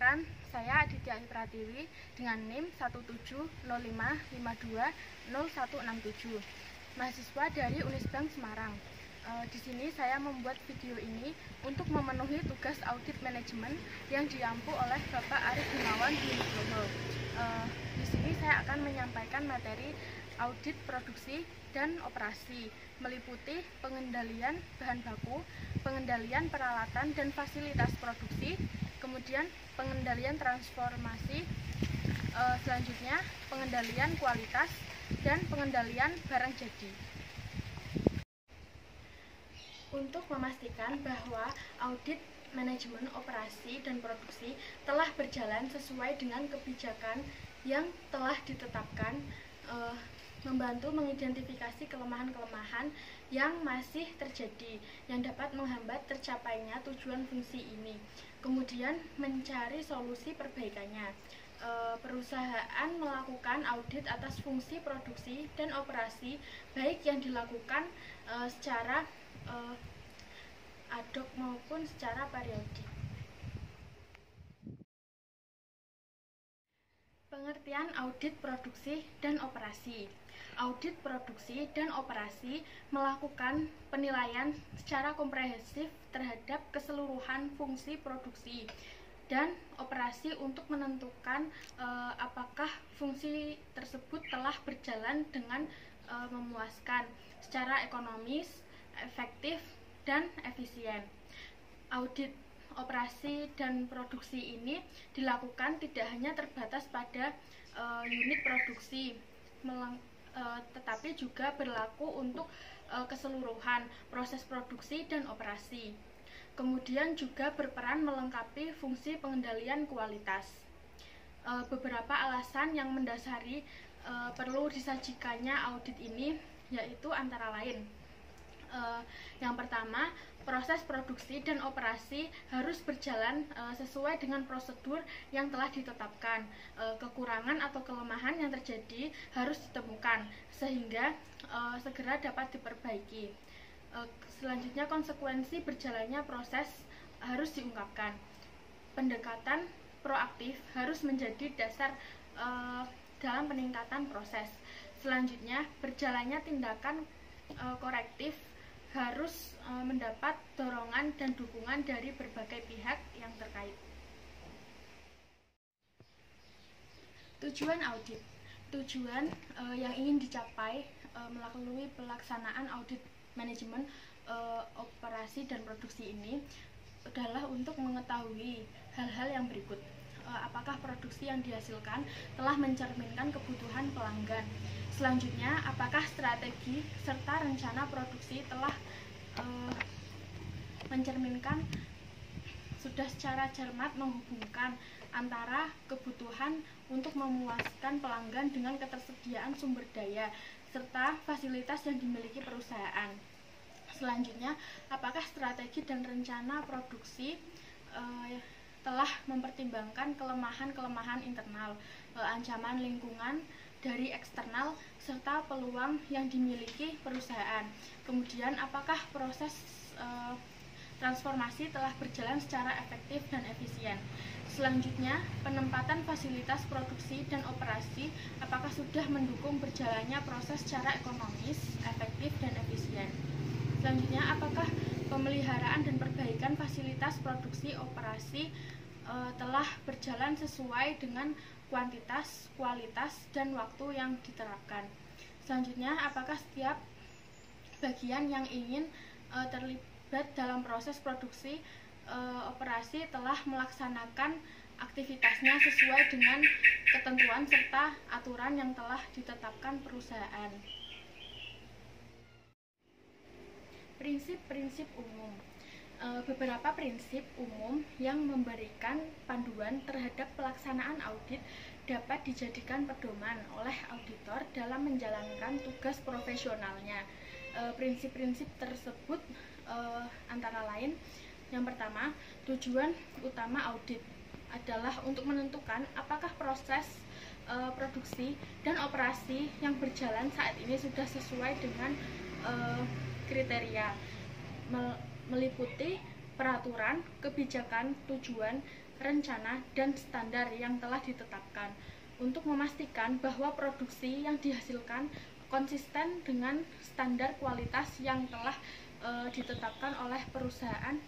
Perkenalkan, saya Aditya Pratiwi dengan NIM 17055520167, mahasiswa dari Unisbank Semarang. Di sini saya membuat video ini untuk memenuhi tugas audit manajemen yang diampu oleh Bapak Arif Gunawan di Nugroho. Di sini saya akan menyampaikan materi audit produksi dan operasi, meliputi pengendalian bahan baku, pengendalian peralatan dan fasilitas produksi, kemudian pengendalian transformasi, selanjutnya pengendalian kualitas dan pengendalian barang jadi. Untuk memastikan bahwa audit manajemen operasi dan produksi telah berjalan sesuai dengan kebijakan yang telah ditetapkan, membantu mengidentifikasi kelemahan-kelemahan yang masih terjadi yang dapat menghambat tercapainya tujuan fungsi ini, kemudian mencari solusi perbaikannya. Perusahaan melakukan audit atas fungsi produksi dan operasi, baik yang dilakukan secara ad hoc maupun secara periodik. Pengertian audit produksi dan operasi. Audit produksi dan operasi melakukan penilaian secara komprehensif terhadap keseluruhan fungsi produksi dan operasi untuk menentukan apakah fungsi tersebut telah berjalan dengan memuaskan secara ekonomis, efektif, dan efisien. Audit operasi dan produksi ini dilakukan tidak hanya terbatas pada unit produksi, tetapi juga berlaku untuk keseluruhan proses produksi dan operasi. Kemudian juga berperan melengkapi fungsi pengendalian kualitas. Beberapa alasan yang mendasari perlu disajikannya audit ini yaitu antara lain, yang pertama, proses produksi dan operasi harus berjalan sesuai dengan prosedur yang telah ditetapkan. Kekurangan atau kelemahan yang terjadi harus ditemukan sehingga segera dapat diperbaiki. Selanjutnya, konsekuensi berjalannya proses harus diungkapkan. Pendekatan proaktif harus menjadi dasar dalam peningkatan proses. Selanjutnya, berjalannya tindakan korektif harus mendapat dorongan dan dukungan dari berbagai pihak yang terkait. Tujuan audit. Tujuan yang ingin dicapai melalui pelaksanaan audit manajemen operasi dan produksi ini adalah untuk mengetahui hal-hal yang berikut. Apakah produksi yang dihasilkan telah mencerminkan kebutuhan pelanggan? Selanjutnya, apakah strategi serta rencana produksi telah mencerminkan sudah secara cermat menghubungkan antara kebutuhan untuk memuaskan pelanggan dengan ketersediaan sumber daya serta fasilitas yang dimiliki perusahaan. Selanjutnya, apakah strategi dan rencana produksi telah mempertimbangkan kelemahan-kelemahan internal, ancaman lingkungan dari eksternal, serta peluang yang dimiliki perusahaan. Kemudian, apakah proses transformasi telah berjalan secara efektif dan efisien. Selanjutnya, penempatan fasilitas produksi dan operasi apakah sudah mendukung berjalannya proses secara ekonomis, efektif, dan efisien. Selanjutnya, apakah pemeliharaan dan perbaikan fasilitas produksi operasi telah berjalan sesuai dengan kuantitas, kualitas, dan waktu yang diterapkan. Selanjutnya, apakah setiap bagian yang ingin terlibat dalam proses produksi operasi telah melaksanakan aktivitasnya sesuai dengan ketentuan serta aturan yang telah ditetapkan perusahaan. Prinsip-prinsip umum. Beberapa prinsip umum yang memberikan panduan terhadap pelaksanaan audit dapat dijadikan pedoman oleh auditor dalam menjalankan tugas profesionalnya. Prinsip-prinsip tersebut antara lain, yang pertama, tujuan utama audit adalah untuk menentukan apakah proses produksi dan operasi yang berjalan saat ini sudah sesuai dengan kriteria, meliputi peraturan, kebijakan, tujuan, rencana, dan standar yang telah ditetapkan untuk memastikan bahwa produksi yang dihasilkan konsisten dengan standar kualitas yang telah ditetapkan oleh perusahaan,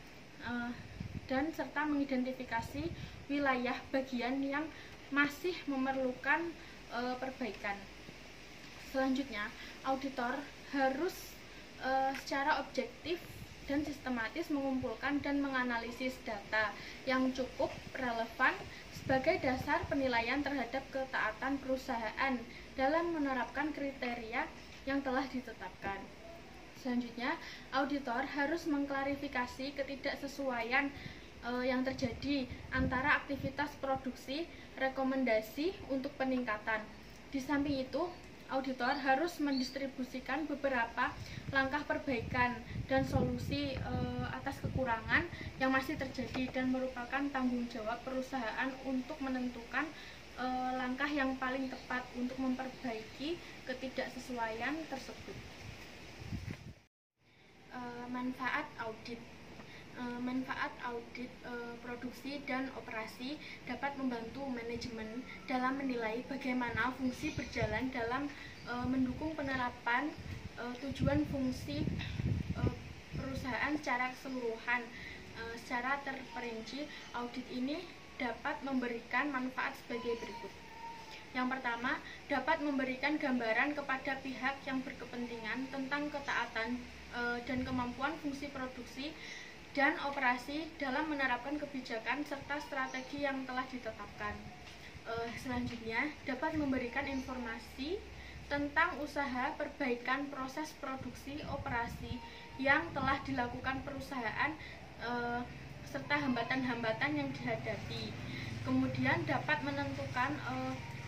dan serta mengidentifikasi wilayah bagian yang masih memerlukan perbaikan. Selanjutnya, auditor harus secara objektif dan sistematis mengumpulkan dan menganalisis data yang cukup relevan sebagai dasar penilaian terhadap ketaatan perusahaan dalam menerapkan kriteria yang telah ditetapkan. Selanjutnya, auditor harus mengklarifikasi ketidaksesuaian yang terjadi antara aktivitas produksi, rekomendasi untuk peningkatan. Di samping itu, auditor harus mendistribusikan beberapa langkah perbaikan dan solusi atas kekurangan yang masih terjadi dan merupakan tanggung jawab perusahaan untuk menentukan langkah yang paling tepat untuk memperbaiki ketidaksesuaian tersebut. Manfaat audit. Manfaat audit produksi dan operasi dapat membantu manajemen dalam menilai bagaimana fungsi berjalan dalam mendukung penerapan tujuan fungsi perusahaan secara keseluruhan. Secara terperinci, audit ini dapat memberikan manfaat sebagai berikut. Yang pertama, dapat memberikan gambaran kepada pihak yang berkepentingan tentang ketaatan dan kemampuan fungsi produksi dan operasi dalam menerapkan kebijakan serta strategi yang telah ditetapkan. Selanjutnya, dapat memberikan informasi tentang usaha perbaikan proses produksi operasi yang telah dilakukan perusahaan serta hambatan-hambatan yang dihadapi. Kemudian dapat menentukan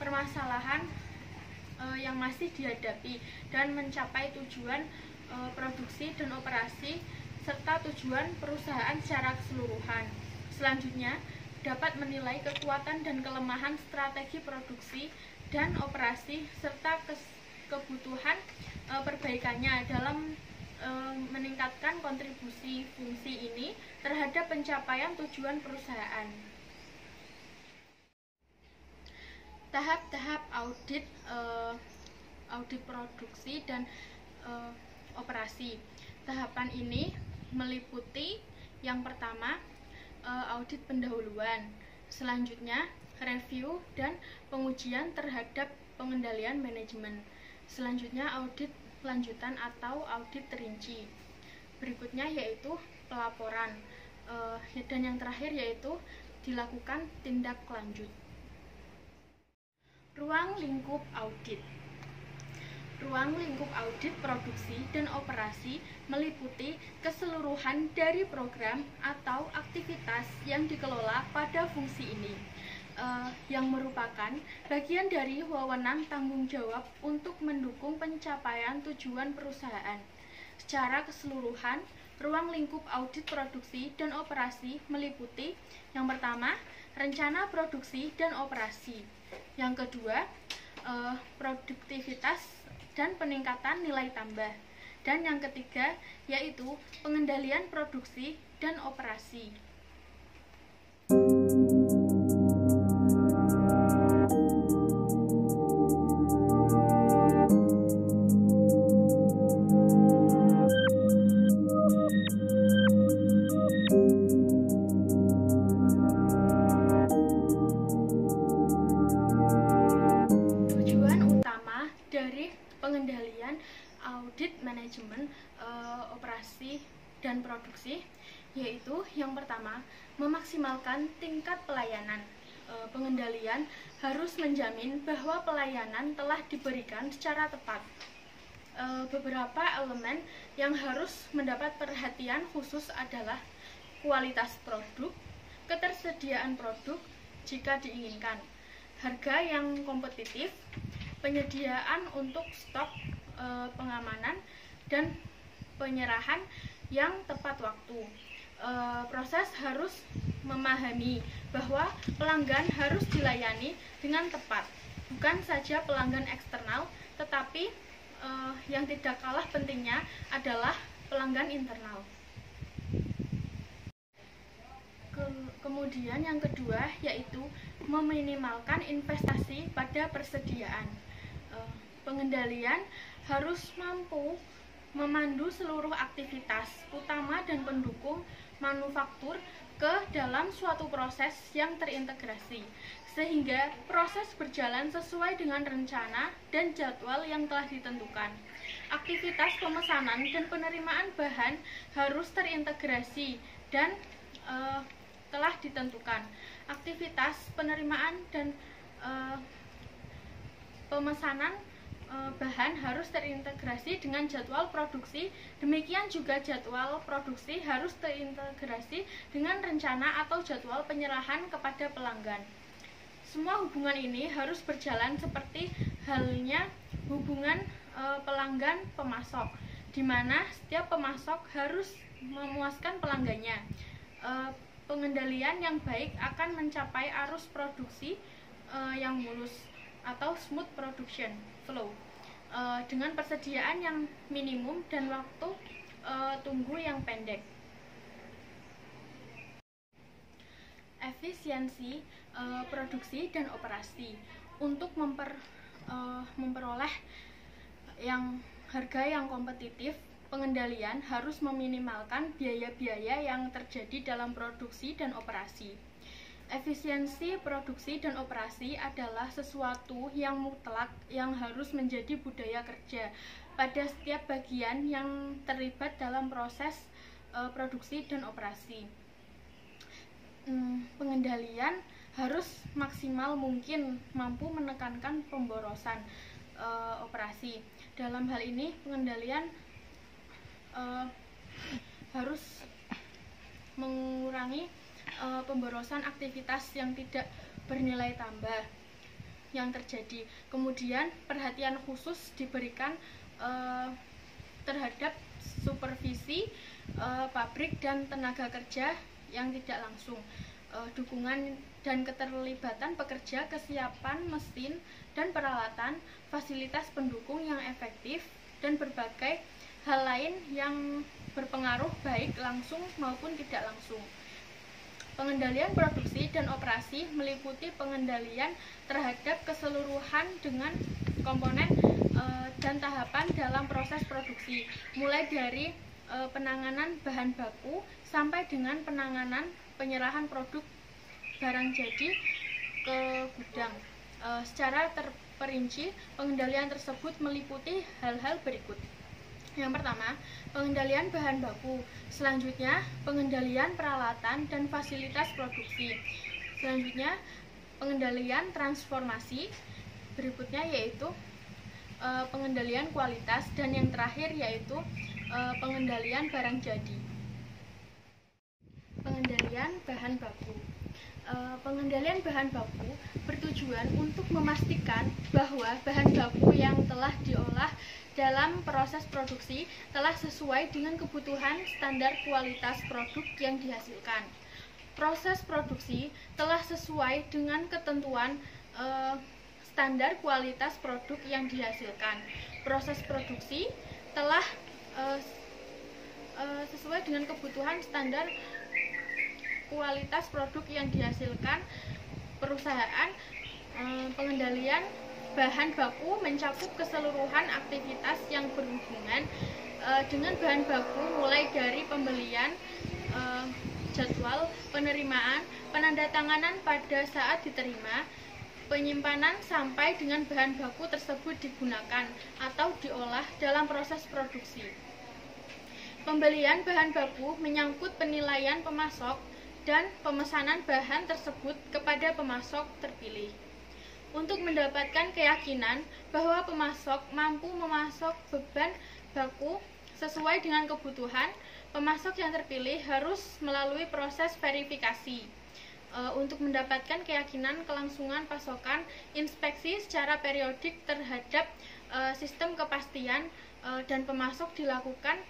permasalahan yang masih dihadapi dan mencapai tujuan produksi dan operasi serta tujuan perusahaan secara keseluruhan. Selanjutnya, dapat menilai kekuatan dan kelemahan strategi produksi dan operasi serta kebutuhan perbaikannya dalam meningkatkan kontribusi fungsi ini terhadap pencapaian tujuan perusahaan. Tahap-tahap audit produksi dan operasi. Tahapan ini meliputi yang pertama, audit pendahuluan, selanjutnya review dan pengujian terhadap pengendalian manajemen, selanjutnya audit lanjutan atau audit terinci, berikutnya yaitu pelaporan, dan yang terakhir yaitu dilakukan tindak lanjut. Ruang lingkup audit. Ruang lingkup audit produksi dan operasi meliputi keseluruhan dari program atau aktivitas yang dikelola pada fungsi ini, yang merupakan bagian dari wewenang tanggung jawab untuk mendukung pencapaian tujuan perusahaan. Secara keseluruhan, ruang lingkup audit produksi dan operasi meliputi yang pertama, rencana produksi dan operasi, yang kedua, produktivitas dan peningkatan nilai tambah, dan yang ketiga yaitu pengendalian produksi dan operasi. Tujuan utama dari pengendalian audit manajemen operasi dan produksi yaitu yang pertama, memaksimalkan tingkat pelayanan. Pengendalian harus menjamin bahwa pelayanan telah diberikan secara tepat. Beberapa elemen yang harus mendapat perhatian khusus adalah kualitas produk, ketersediaan produk jika diinginkan, harga yang kompetitif, penyediaan untuk stok, pengamanan, dan penyerahan yang tepat waktu. Proses harus memahami bahwa pelanggan harus dilayani dengan tepat, bukan saja pelanggan eksternal, tetapi yang tidak kalah pentingnya adalah pelanggan internal. Kemudian yang kedua yaitu meminimalkan investasi pada persediaan. Pengendalian harus mampu memandu seluruh aktivitas utama dan pendukung manufaktur ke dalam suatu proses yang terintegrasi, sehingga proses berjalan sesuai dengan rencana dan jadwal yang telah ditentukan. Aktivitas pemesanan dan penerimaan bahan harus terintegrasi dan telah ditentukan. Aktivitas penerimaan dan pemesanan bahan harus terintegrasi dengan jadwal produksi. Demikian juga jadwal produksi harus terintegrasi dengan rencana atau jadwal penyerahan kepada pelanggan. Semua hubungan ini harus berjalan seperti halnya hubungan pelanggan pemasok, di mana setiap pemasok harus memuaskan pelanggannya. Pengendalian yang baik akan mencapai arus produksi yang mulus atau smooth production flow dengan persediaan yang minimum dan waktu tunggu yang pendek. Efisiensi produksi dan operasi. Untuk memperoleh harga yang kompetitif, pengendalian harus meminimalkan biaya-biaya yang terjadi dalam produksi dan operasi. Efisiensi produksi dan operasi adalah sesuatu yang mutlak yang harus menjadi budaya kerja pada setiap bagian yang terlibat dalam proses produksi dan operasi. Pengendalian harus maksimal mungkin mampu menekankan pemborosan operasi. Dalam hal ini pengendalian harus mengurangi pemborosan aktivitas yang tidak bernilai tambah yang terjadi. Kemudian perhatian khusus diberikan terhadap supervisi pabrik dan tenaga kerja yang tidak langsung, dukungan dan keterlibatan pekerja, kesiapan mesin dan peralatan, fasilitas pendukung yang efektif, dan berbagai hal lain yang berpengaruh baik langsung maupun tidak langsung. Pengendalian produksi dan operasi meliputi pengendalian terhadap keseluruhan dengan komponen dan tahapan dalam proses produksi, mulai dari penanganan bahan baku sampai dengan penanganan penyerahan produk barang jadi ke gudang. Secara terperinci, pengendalian tersebut meliputi hal-hal berikut. Yang pertama, pengendalian bahan baku. Selanjutnya, pengendalian peralatan dan fasilitas produksi. Selanjutnya, pengendalian transformasi. Berikutnya yaitu pengendalian kualitas, dan yang terakhir yaitu pengendalian barang jadi. Pengendalian bahan baku. Pengendalian bahan baku bertujuan untuk memastikan bahwa bahan baku yang telah diolah dalam proses produksi telah sesuai dengan kebutuhan standar kualitas produk yang dihasilkan. Proses produksi telah sesuai dengan ketentuan standar kualitas produk yang dihasilkan. Proses produksi telah sesuai dengan kebutuhan standar kualitas produk yang dihasilkan perusahaan. Pengendalian bahan baku mencakup keseluruhan aktivitas yang berhubungan dengan bahan baku, mulai dari pembelian, jadwal penerimaan, penandatanganan pada saat diterima, penyimpanan sampai dengan bahan baku tersebut digunakan atau diolah dalam proses produksi. Pembelian bahan baku menyangkut penilaian pemasok dan pemesanan bahan tersebut kepada pemasok terpilih. Untuk mendapatkan keyakinan bahwa pemasok mampu memasok beban baku sesuai dengan kebutuhan, pemasok yang terpilih harus melalui proses verifikasi. Untuk mendapatkan keyakinan kelangsungan pasokan, inspeksi secara periodik terhadap sistem kepastian dan pemasok dilakukan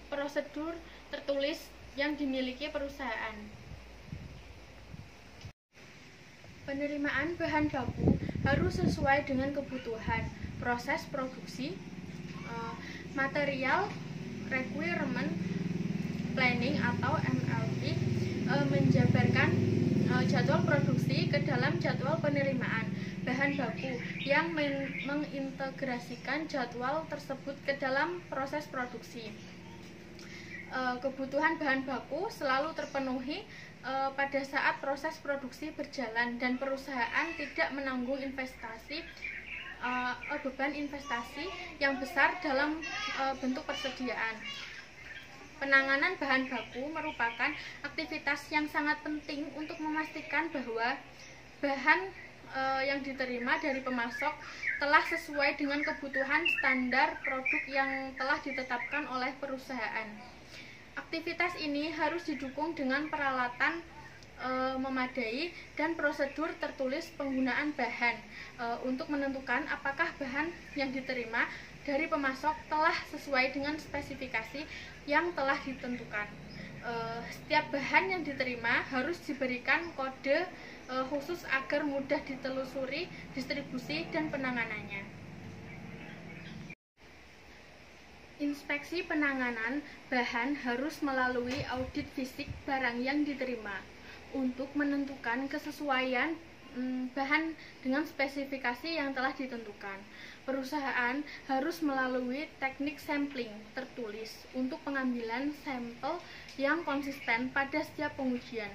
prosedur tertulis yang dimiliki perusahaan. Penerimaan bahan baku harus sesuai dengan kebutuhan proses produksi, material requirement Planning atau MLP menjabarkan jadwal produksi ke dalam jadwal penerimaan bahan baku yang mengintegrasikan jadwal tersebut ke dalam proses produksi. Kebutuhan bahan baku selalu terpenuhi pada saat proses produksi berjalan dan perusahaan tidak menanggung beban investasi yang besar dalam bentuk persediaan. Penanganan bahan baku merupakan aktivitas yang sangat penting untuk memastikan bahwa bahan yang diterima dari pemasok telah sesuai dengan kebutuhan standar produk yang telah ditetapkan oleh perusahaan. Aktivitas ini harus didukung dengan peralatan memadai dan prosedur tertulis penggunaan bahan untuk menentukan apakah bahan yang diterima dari pemasok telah sesuai dengan spesifikasi yang telah ditentukan. Setiap bahan yang diterima harus diberikan kode khusus agar mudah ditelusuri distribusi dan penanganannya. Inspeksi penanganan bahan harus melalui audit fisik barang yang diterima untuk menentukan kesesuaian bahan dengan spesifikasi yang telah ditentukan. Perusahaan harus melalui teknik sampling tertulis untuk pengambilan sampel yang konsisten pada setiap pengujian.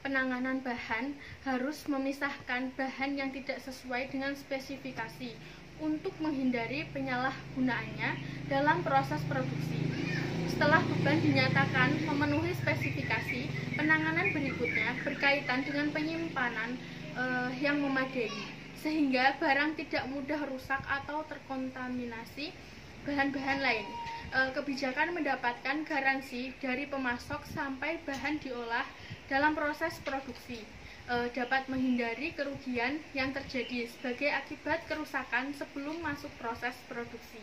Penanganan bahan harus memisahkan bahan yang tidak sesuai dengan spesifikasi untuk menghindari penyalahgunaannya dalam proses produksi. Setelah beban dinyatakan memenuhi spesifikasi, penanganan berikutnya berkaitan dengan penyimpanan yang memadai, sehingga barang tidak mudah rusak atau terkontaminasi bahan-bahan lain. Kebijakan mendapatkan garansi dari pemasok sampai bahan diolah dalam proses produksi dapat menghindari kerugian yang terjadi sebagai akibat kerusakan sebelum masuk proses produksi.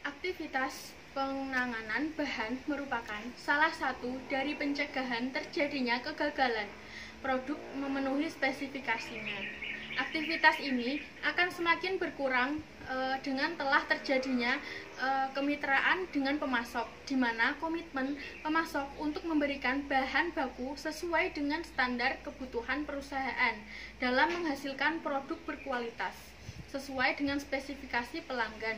Aktivitas penanganan bahan merupakan salah satu dari pencegahan terjadinya kegagalan produk memenuhi spesifikasinya. Aktivitas ini akan semakin berkurang dengan telah terjadinya kemitraan dengan pemasok, di mana komitmen pemasok untuk memberikan bahan baku sesuai dengan standar kebutuhan perusahaan dalam menghasilkan produk berkualitas sesuai dengan spesifikasi pelanggan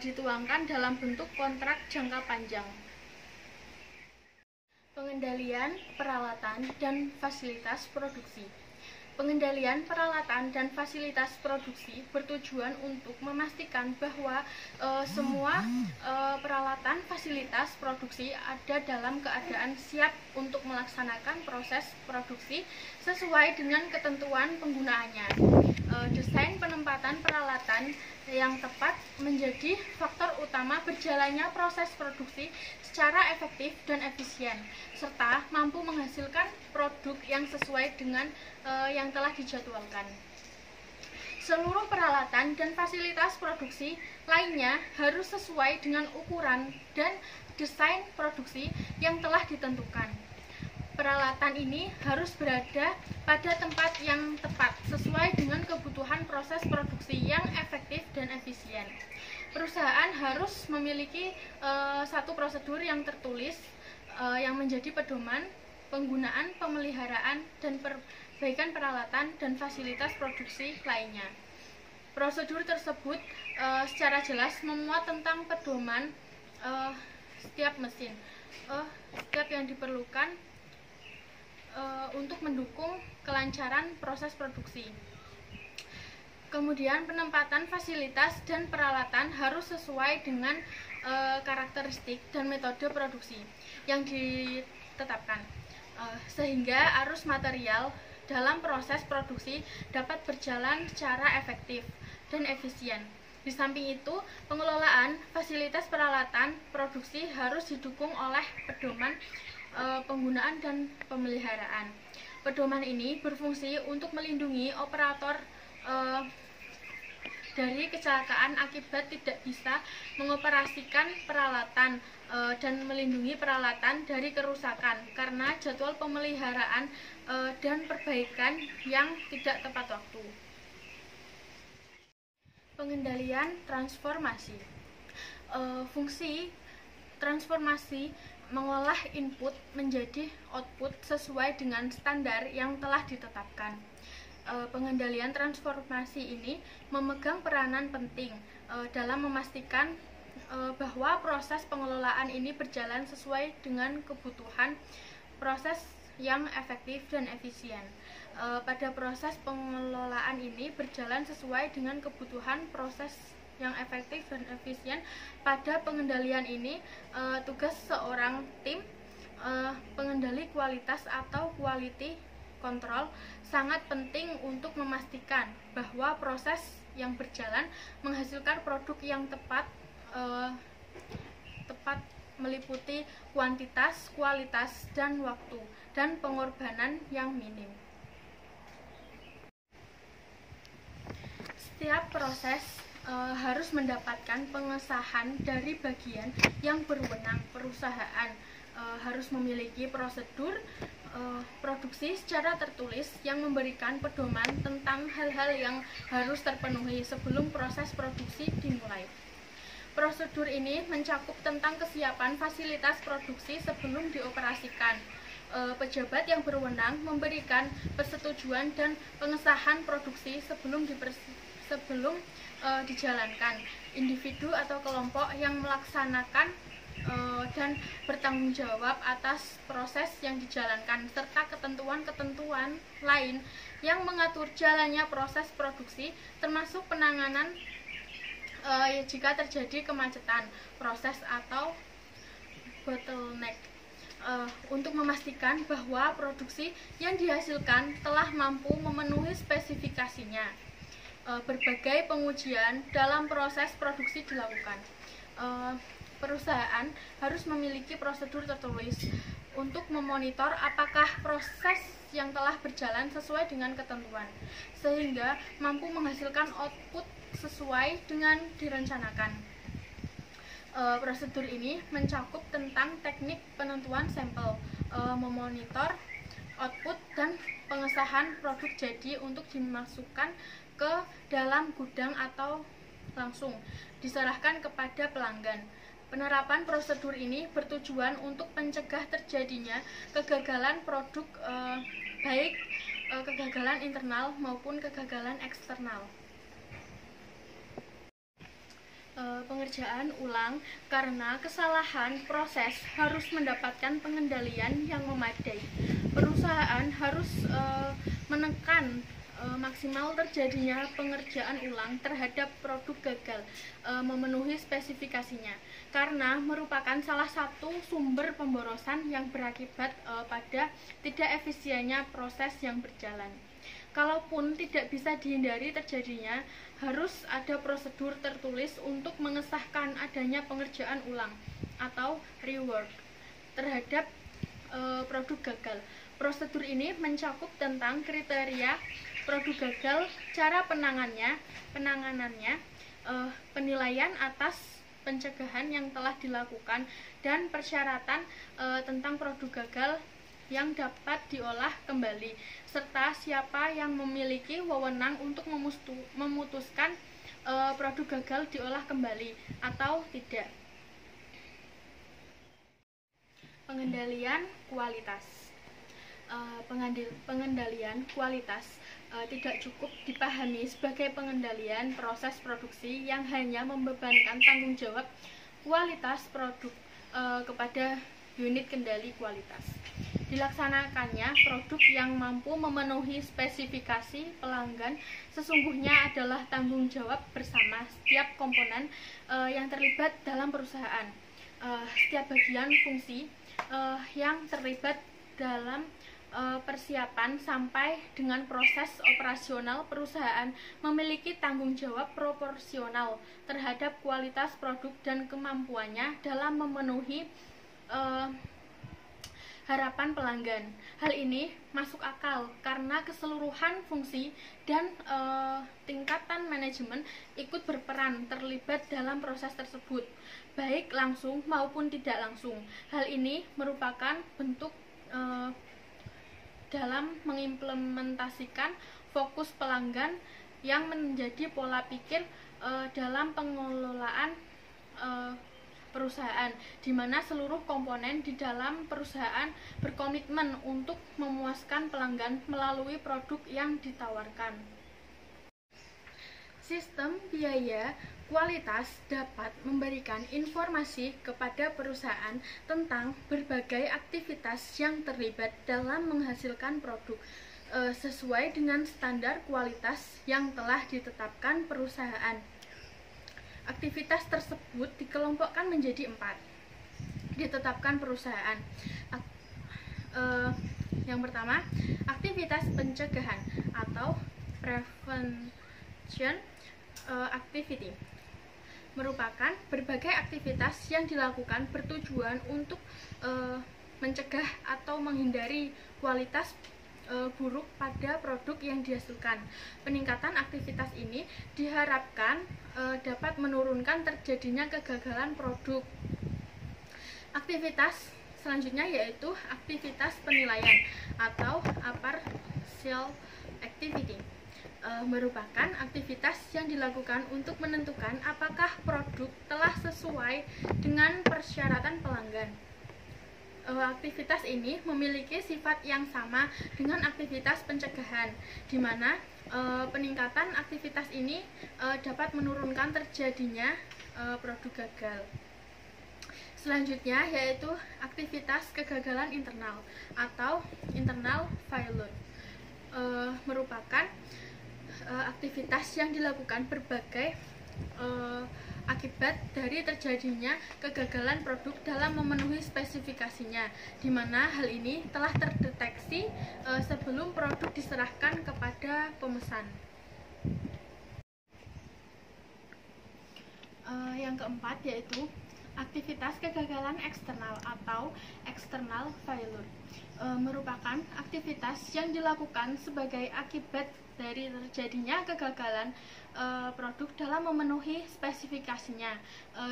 dituangkan dalam bentuk kontrak jangka panjang. Pengendalian peralatan dan fasilitas produksi. Pengendalian peralatan dan fasilitas produksi bertujuan untuk memastikan bahwa semua peralatan fasilitas produksi ada dalam keadaan siap untuk melaksanakan proses produksi sesuai dengan ketentuan penggunaannya. Desain penempatan peralatan yang tepat menjadi faktor utama berjalannya proses produksi secara efektif dan efisien, serta mampu menghasilkan produk yang sesuai dengan yang telah dijadwalkan. Seluruh peralatan dan fasilitas produksi lainnya harus sesuai dengan ukuran dan desain produksi yang telah ditentukan. Peralatan ini harus berada pada tempat yang tepat sesuai dengan kebutuhan proses produksi yang efektif dan efisien. Perusahaan harus memiliki satu prosedur yang tertulis yang menjadi pedoman penggunaan, pemeliharaan, dan perbaikan peralatan dan fasilitas produksi lainnya. Prosedur tersebut secara jelas memuat tentang pedoman setiap mesin, setiap yang diperlukan untuk mendukung kelancaran proses produksi. Kemudian penempatan fasilitas dan peralatan harus sesuai dengan karakteristik dan metode produksi yang ditetapkan, sehingga arus material dalam proses produksi dapat berjalan secara efektif dan efisien. Di samping itu, pengelolaan fasilitas peralatan produksi harus didukung oleh pedoman penggunaan dan pemeliharaan. Pedoman ini berfungsi untuk melindungi operator dari kecelakaan akibat tidak bisa mengoperasikan peralatan dan melindungi peralatan dari kerusakan karena jadwal pemeliharaan dan perbaikan yang tidak tepat waktu. Pengendalian transformasi. Fungsi Transformasi mengolah input menjadi output sesuai dengan standar yang telah ditetapkan. Pengendalian transformasi ini memegang peranan penting dalam memastikan bahwa proses pengelolaan ini berjalan sesuai dengan kebutuhan proses yang efektif dan efisien. Pada proses pengelolaan ini berjalan sesuai dengan kebutuhan proses yang efektif dan efisien. Pada pengendalian ini, tugas seorang tim pengendali kualitas atau quality control sangat penting untuk memastikan bahwa proses yang berjalan menghasilkan produk yang tepat meliputi kuantitas, kualitas, dan waktu, dan pengorbanan yang minim. Setiap proses harus mendapatkan pengesahan dari bagian yang berwenang. Perusahaan harus memiliki prosedur produksi secara tertulis yang memberikan pedoman tentang hal-hal yang harus terpenuhi sebelum proses produksi dimulai. Prosedur ini mencakup tentang kesiapan fasilitas produksi sebelum dioperasikan. Pejabat yang berwenang memberikan persetujuan dan pengesahan produksi sebelum dijalankan. Individu atau kelompok yang melaksanakan dan bertanggung jawab atas proses yang dijalankan, serta ketentuan-ketentuan lain yang mengatur jalannya proses produksi, termasuk penanganan jika terjadi kemacetan proses atau bottleneck, untuk memastikan bahwa produksi yang dihasilkan telah mampu memenuhi spesifikasinya. Berbagai pengujian dalam proses produksi dilakukan. Perusahaan harus memiliki prosedur tertulis untuk memonitor apakah proses yang telah berjalan sesuai dengan ketentuan, sehingga mampu menghasilkan output sesuai dengan direncanakan. Prosedur ini mencakup tentang teknik penentuan sampel, memonitor output, dan pengesahan produk jadi untuk dimasukkan ke dalam gudang atau langsung diserahkan kepada pelanggan. Penerapan prosedur ini bertujuan untuk mencegah terjadinya kegagalan produk, baik kegagalan internal maupun kegagalan eksternal. Pengerjaan ulang karena kesalahan proses harus mendapatkan pengendalian yang memadai. Perusahaan harus menekan maksimal terjadinya pengerjaan ulang terhadap produk gagal memenuhi spesifikasinya, karena merupakan salah satu sumber pemborosan yang berakibat pada tidak efisiennya proses yang berjalan. Kalaupun tidak bisa dihindari terjadinya, harus ada prosedur tertulis untuk mengesahkan adanya pengerjaan ulang atau rework terhadap produk gagal. Prosedur ini mencakup tentang kriteria produk gagal, cara penanganannya, penilaian atas pencegahan yang telah dilakukan, dan persyaratan tentang produk gagal yang dapat diolah kembali, serta siapa yang memiliki wewenang untuk memutuskan produk gagal diolah kembali atau tidak. Pengendalian kualitas. Pengendalian kualitas tidak cukup dipahami sebagai pengendalian proses produksi yang hanya membebankan tanggung jawab kualitas produk kepada unit kendali kualitas. Dilaksanakannya produk yang mampu memenuhi spesifikasi pelanggan sesungguhnya adalah tanggung jawab bersama setiap komponen yang terlibat dalam perusahaan. Setiap bagian fungsi yang terlibat dalam persiapan sampai dengan proses operasional perusahaan memiliki tanggung jawab proporsional terhadap kualitas produk dan kemampuannya dalam memenuhi harapan pelanggan. Hal ini masuk akal karena keseluruhan fungsi dan tingkatan manajemen ikut berperan terlibat dalam proses tersebut, baik langsung maupun tidak langsung. Hal ini merupakan bentuk dalam mengimplementasikan fokus pelanggan yang menjadi pola pikir dalam pengelolaan perusahaan, di mana seluruh komponen di dalam perusahaan berkomitmen untuk memuaskan pelanggan melalui produk yang ditawarkan. Sistem biaya kualitas dapat memberikan informasi kepada perusahaan tentang berbagai aktivitas yang terlibat dalam menghasilkan produk sesuai dengan standar kualitas yang telah ditetapkan perusahaan. Aktivitas tersebut dikelompokkan menjadi 4. Ditetapkan perusahaan. Yang pertama, aktivitas pencegahan atau prevention activity merupakan berbagai aktivitas yang dilakukan bertujuan untuk mencegah atau menghindari kualitas buruk pada produk yang dihasilkan. Peningkatan aktivitas ini diharapkan dapat menurunkan terjadinya kegagalan produk. Aktivitas selanjutnya yaitu aktivitas penilaian atau appraisal activity. Merupakan aktivitas yang dilakukan untuk menentukan apakah produk telah sesuai dengan persyaratan pelanggan. Aktivitas ini memiliki sifat yang sama dengan aktivitas pencegahan, di mana peningkatan aktivitas ini dapat menurunkan terjadinya produk gagal. Selanjutnya yaitu aktivitas kegagalan internal atau internal failure. Merupakan aktivitas yang dilakukan berbagai akibat dari terjadinya kegagalan produk dalam memenuhi spesifikasinya, di mana hal ini telah terdeteksi sebelum produk diserahkan kepada pemesan. Yang keempat yaitu aktivitas kegagalan eksternal atau external failure. Merupakan aktivitas yang dilakukan sebagai akibat dari terjadinya kegagalan produk dalam memenuhi spesifikasinya,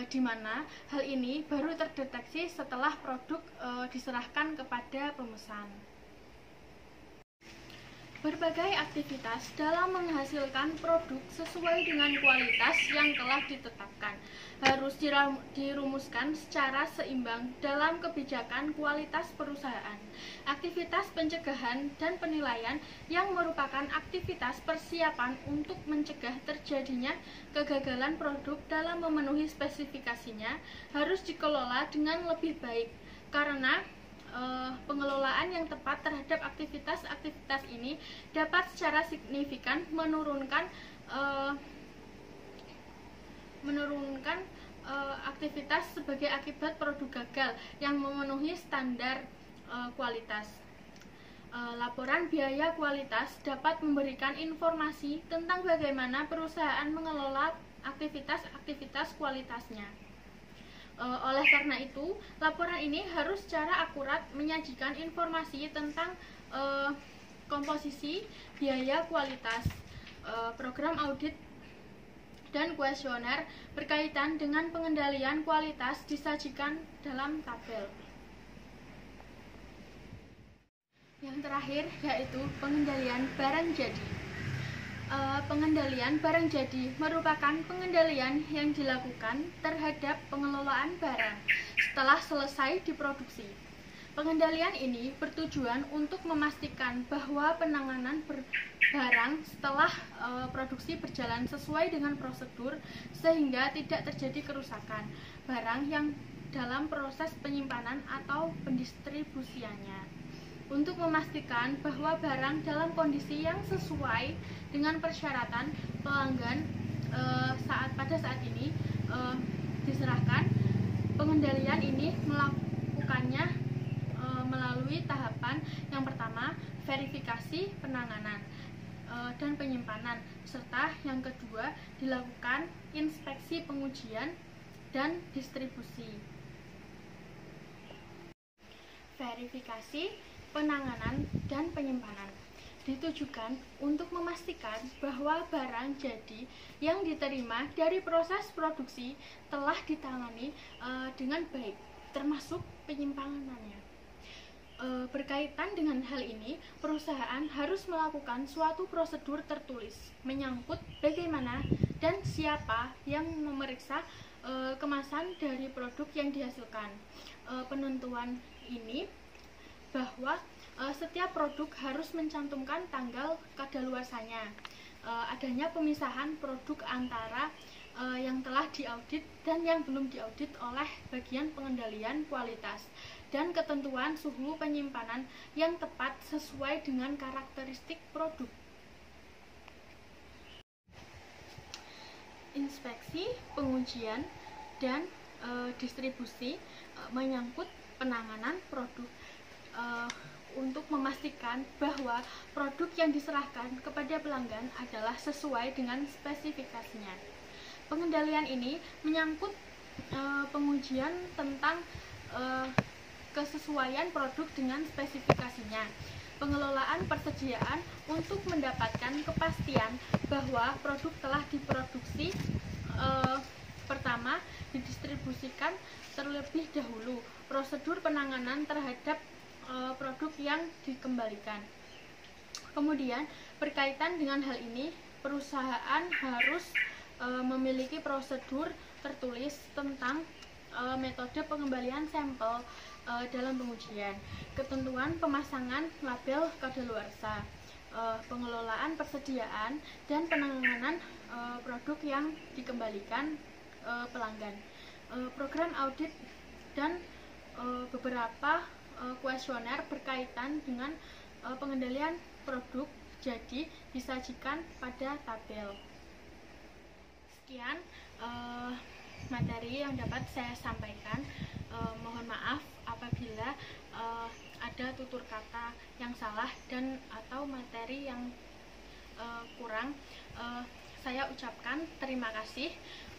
di mana hal ini baru terdeteksi setelah produk diserahkan kepada pemesan. Berbagai aktivitas dalam menghasilkan produk sesuai dengan kualitas yang telah ditetapkan harus dirumuskan secara seimbang dalam kebijakan kualitas perusahaan. Aktivitas pencegahan dan penilaian yang merupakan aktivitas persiapan untuk mencegah terjadinya kegagalan produk dalam memenuhi spesifikasinya harus dikelola dengan lebih baik, karena pengelolaan yang tepat terhadap aktivitas-aktivitas ini dapat secara signifikan menurunkan aktivitas sebagai akibat produk gagal yang memenuhi standar kualitas. Laporan biaya kualitas dapat memberikan informasi tentang bagaimana perusahaan mengelola aktivitas-aktivitas kualitasnya. Oleh karena itu, laporan ini harus secara akurat menyajikan informasi tentang komposisi biaya kualitas, program audit, dan kuesioner berkaitan dengan pengendalian kualitas disajikan dalam tabel. Yang terakhir yaitu pengendalian barang jadi. Pengendalian barang jadi merupakan pengendalian yang dilakukan terhadap pengelolaan barang setelah selesai diproduksi. Pengendalian ini bertujuan untuk memastikan bahwa penanganan barang setelah produksi berjalan sesuai dengan prosedur sehingga tidak terjadi kerusakan barang yang dalam proses penyimpanan atau pendistribusiannya. Untuk memastikan bahwa barang dalam kondisi yang sesuai dengan persyaratan pelanggan pada saat ini diserahkan, pengendalian ini melakukannya melalui tahapan yang pertama, verifikasi penanganan dan penyimpanan, serta yang kedua dilakukan inspeksi pengujian dan distribusi. Verifikasi penanganan dan penyimpanan ditujukan untuk memastikan bahwa barang jadi yang diterima dari proses produksi telah ditangani dengan baik, termasuk penyimpanannya. Berkaitan dengan hal ini, perusahaan harus melakukan suatu prosedur tertulis menyangkut bagaimana dan siapa yang memeriksa kemasan dari produk yang dihasilkan. Penentuan ini bahwa setiap produk harus mencantumkan tanggal kadaluarsanya. Adanya pemisahan produk antara yang telah diaudit dan yang belum diaudit oleh bagian pengendalian kualitas, dan ketentuan suhu penyimpanan yang tepat sesuai dengan karakteristik produk. Inspeksi, pengujian, dan distribusi menyangkut penanganan produk untuk memastikan bahwa produk yang diserahkan kepada pelanggan adalah sesuai dengan spesifikasinya. Pengendalian ini menyangkut pengujian tentang kesesuaian produk dengan spesifikasinya, pengelolaan persediaan untuk mendapatkan kepastian bahwa produk telah diproduksi, pertama didistribusikan terlebih dahulu, prosedur penanganan terhadap produk yang dikembalikan. Kemudian berkaitan dengan hal ini, perusahaan harus memiliki prosedur tertulis tentang metode pengembalian sampel dalam pengujian, ketentuan pemasangan label kadaluarsa, pengelolaan persediaan dan penanganan produk yang dikembalikan pelanggan, program audit, dan beberapa kuesioner berkaitan dengan pengendalian produk jadi disajikan pada tabel. Sekian materi yang dapat saya sampaikan. Mohon maaf apabila ada tutur kata yang salah dan atau materi yang kurang. Saya ucapkan terima kasih.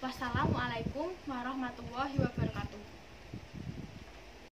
Wassalamualaikum warahmatullahi wabarakatuh.